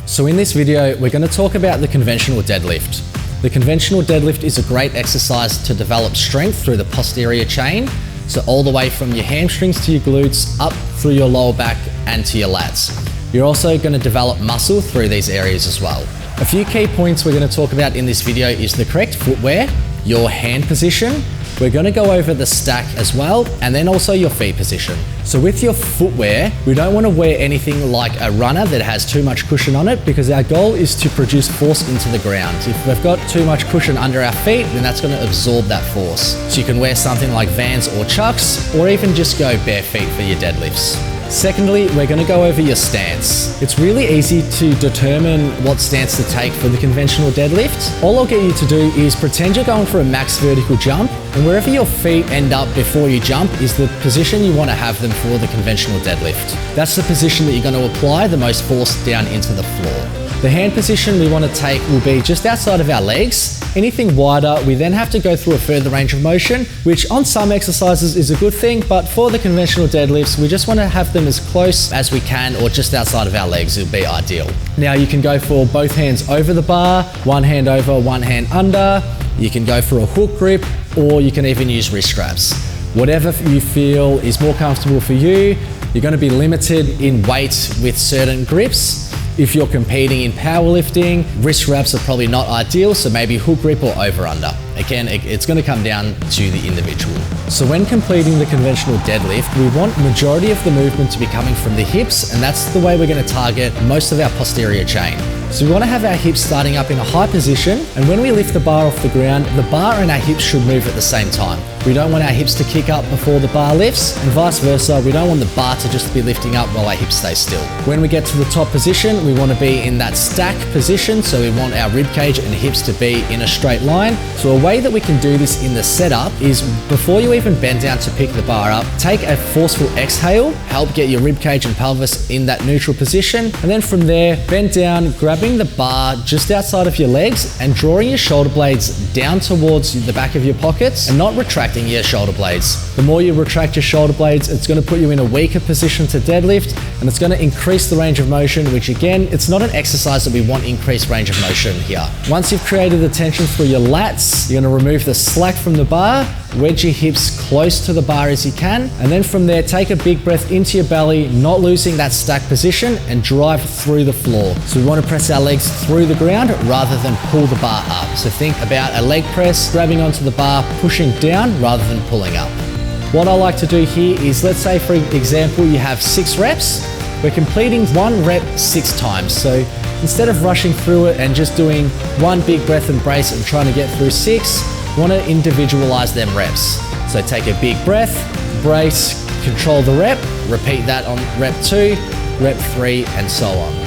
So in this video, we're going to talk about the conventional deadlift. The conventional deadlift is a great exercise to develop strength through the posterior chain, so all the way from your hamstrings to your glutes, up through your lower back and to your lats. You're also going to develop muscle through these areas as well. A few key points we're going to talk about in this video is the correct footwear, your hand position, we're going to go over the stack as well, and then also your feet position. So with your footwear, we don't want to wear anything like a runner that has too much cushion on it, because our goal is to produce force into the ground. If we've got too much cushion under our feet, then that's going to absorb that force. So you can wear something like Vans or Chucks, or even just go bare feet for your deadlifts. Secondly, we're going to go over your stance. It's really easy to determine what stance to take for the conventional deadlift. All I'll get you to do is pretend you're going for a max vertical jump, and wherever your feet end up before you jump is the position you want to have them for the conventional deadlift. That's the position that you're going to apply the most force down into the floor. The hand position we want to take will be just outside of our legs. Anything wider, we then have to go through a further range of motion, which on some exercises is a good thing, but for the conventional deadlifts, we just want to have them as close as we can or just outside of our legs. It would be ideal. Now you can go for both hands over the bar, one hand over, one hand under. You can go for a hook grip, or you can even use wrist straps. Whatever you feel is more comfortable for you. You're going to be limited in weight with certain grips. If you're competing in powerlifting, wrist wraps are probably not ideal, so maybe hook grip or over under. Again, it's going to come down to the individual. So when completing the conventional deadlift, we want majority of the movement to be coming from the hips, and that's the way we're going to target most of our posterior chain. So we want to have our hips starting up in a high position, and when we lift the bar off the ground, the bar and our hips should move at the same time. We don't want our hips to kick up before the bar lifts, and vice versa. We don't want the bar to just be lifting up while our hips stay still. When we get to the top position, we want to be in that stack position, so we want our rib cage and hips to be in a straight line. So a way that we can do this in the setup is before you even bend down to pick the bar up, take a forceful exhale, help get your rib cage and pelvis in that neutral position, and then from there, bend down, grabbing the bar just outside of your legs and drawing your shoulder blades down towards the back of your pockets and not retracting your shoulder blades. The more you retract your shoulder blades, it's going to put you in a weaker position to deadlift, and it's going to increase the range of motion, which again, it's not an exercise that we want increased range of motion here. Once you've created the tension through your lats, you're going to remove the slack from the bar, wedge your hips close to the bar as you can, and then from there, take a big breath into your belly, not losing that stack position, and drive through the floor. So we want to press our legs through the ground rather than pull the bar up. So think about a leg press, grabbing onto the bar, pushing down rather than pulling up. What I like to do here is, let's say for example, you have 6 reps. We're completing 1 rep 6 times. So instead of rushing through it and just doing one big breath and brace and trying to get through 6, you want to individualize them reps. So take a big breath, brace, control the rep, repeat that on rep 2, rep 3, and so on.